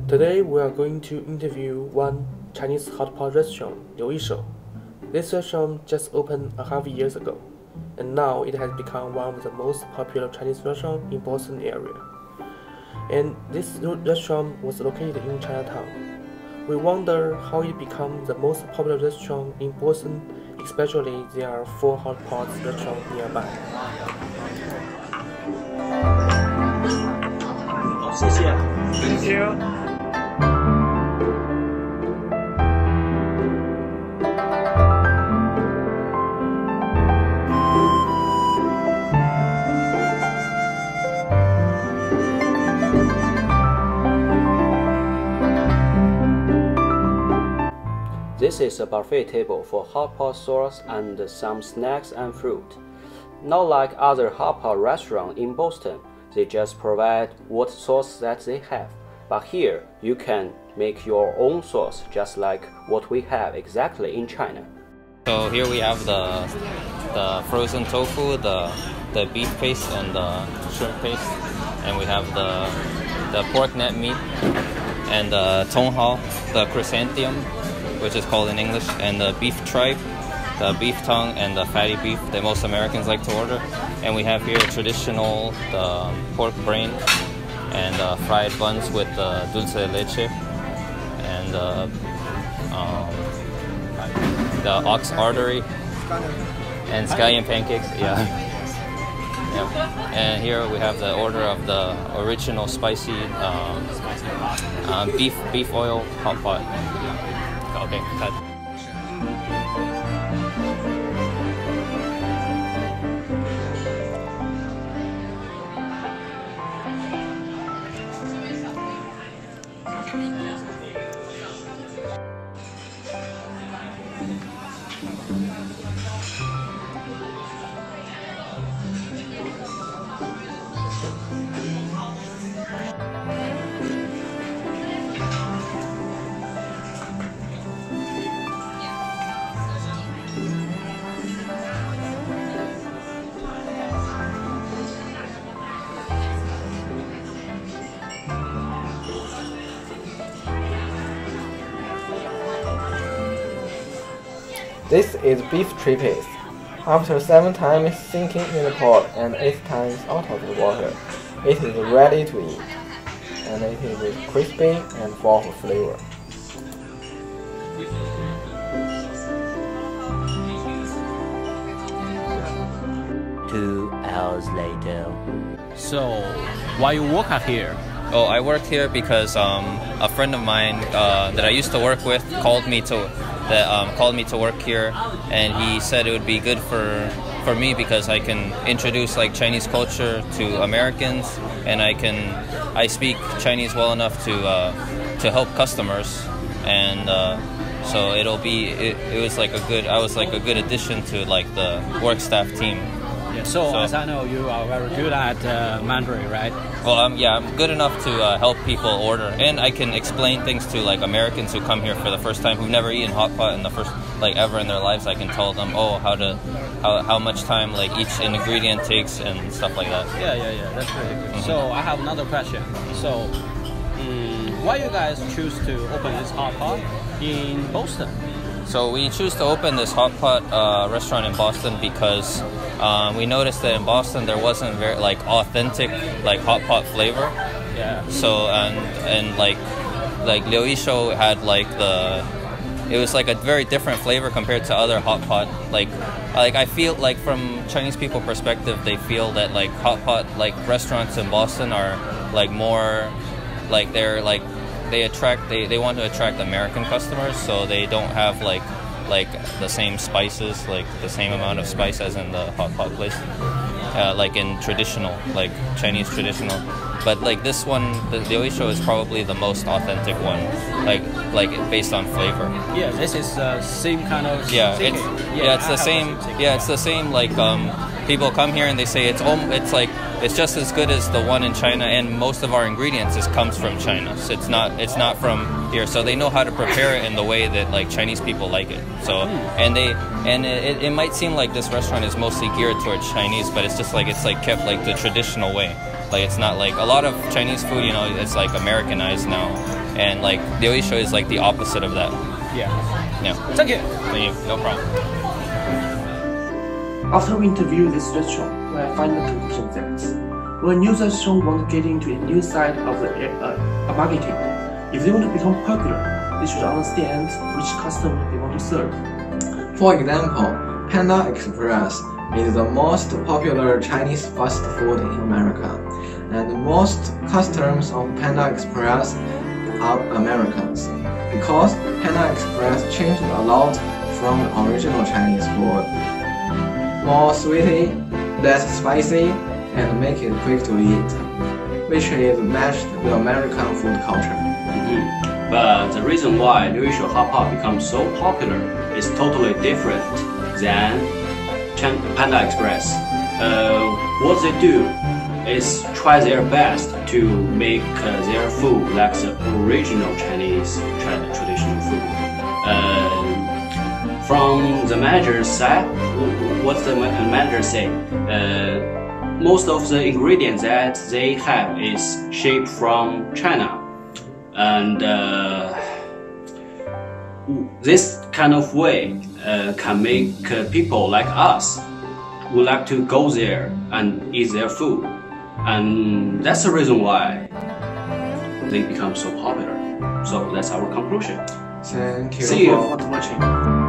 Today we are going to interview one Chinese hot pot restaurant, Liu Yishou. This restaurant just opened a half years ago, and now it has become one of the most popular Chinese restaurants in Boston area. And this restaurant was located in Chinatown. We wonder how it became the most popular restaurant in Boston, especially there are 4 hot pot restaurants nearby. 谢谢。Thank you. This is a buffet table for hot pot sauce and some snacks and fruit. Not like other hot pot restaurants in Boston, they just provide what sauce that they have. But here, you can make your own sauce just like what we have exactly in China. So here we have the frozen tofu, the beef paste and the shrimp paste, and we have the pork net meat and the tonghao, the chrysanthemum, which is called in English, and the beef tripe, the beef tongue, and the fatty beef that most Americans like to order. And we have here the pork brain and fried buns with dulce de leche and the ox artery and scallion pancakes. Yeah. And here we have the order of the original spicy beef oil hot pot. Okay, cut. This is beef tripe. After 7 times sinking in the pot and 8 times out of the water, it is ready to eat, and it is crispy and full of flavor. Two hours later. So, why you work out here? Oh, I worked here because a friend of mine that I used to work with called me to work here, and he said it would be good for me because I can introduce like Chinese culture to Americans, and I speak Chinese well enough to help customers, and so it was like I was like a good addition to like the work staff team. Yeah, so as I know, you are very good at Mandarin, right? Well, I'm good enough to help people order, and I can explain things to like Americans who come here for the first time, who've never eaten hot pot in the first like ever in their lives. I can tell them, how much time like each ingredient takes and stuff like that. Yeah, that's really good. So I have another question. So, why you guys choose to open this hot pot in Boston? So we choose to open this hot pot restaurant in Boston because we noticed that in Boston there wasn't very like authentic like hot pot flavor. Yeah. So and like Liu Yishou had like it was like a very different flavor compared to other hot pot. Like I feel like from Chinese people perspective, they feel that like hot pot like restaurants in Boston are like more like they want to attract American customers, so they don't have like the same spices, like the same amount of spice as in the hot pot place, like in traditional, like Chinese traditional. But like this one, the Liu Yishou is probably the most authentic one, like based on flavor. Yeah, this is the same kind of. Yeah, it's the same. Yeah, it's the same. Like people come here and they say it's just as good as the one in China, and most of our ingredients comes from China. So it's not from here. So they know how to prepare it in the way that like Chinese people like it. So it might seem like this restaurant is mostly geared towards Chinese, but it's just like kept like the traditional way. Like it's not like a lot of Chinese food, you know, it's like Americanized now, and like Liuishou is like the opposite of that. Yeah. Yeah. Thank you. Thank you. No problem. After we interview this restaurant, we have final conclusion that when new restaurants want to get into a new side of the marketing, if they want to become popular, they should understand which customer they want to serve. For example, Panda Express is the most popular Chinese fast food in America, and most customers of Panda Express are Americans, because Panda Express changed a lot from the original Chinese food. More sweety, less spicy, and make it quick to eat, which is matched the American food culture. But the reason why Liuishou hotpot becomes so popular is totally different than Panda Express. What they do is try their best to make their food like the original Chinese traditional food. From the manager's side, what the manager say? Most of the ingredients that they have is shipped from China, and this kind of way can make people like us would like to go there and eat their food, and that's the reason why they become so popular. So that's our conclusion. Thank you See you. For watching.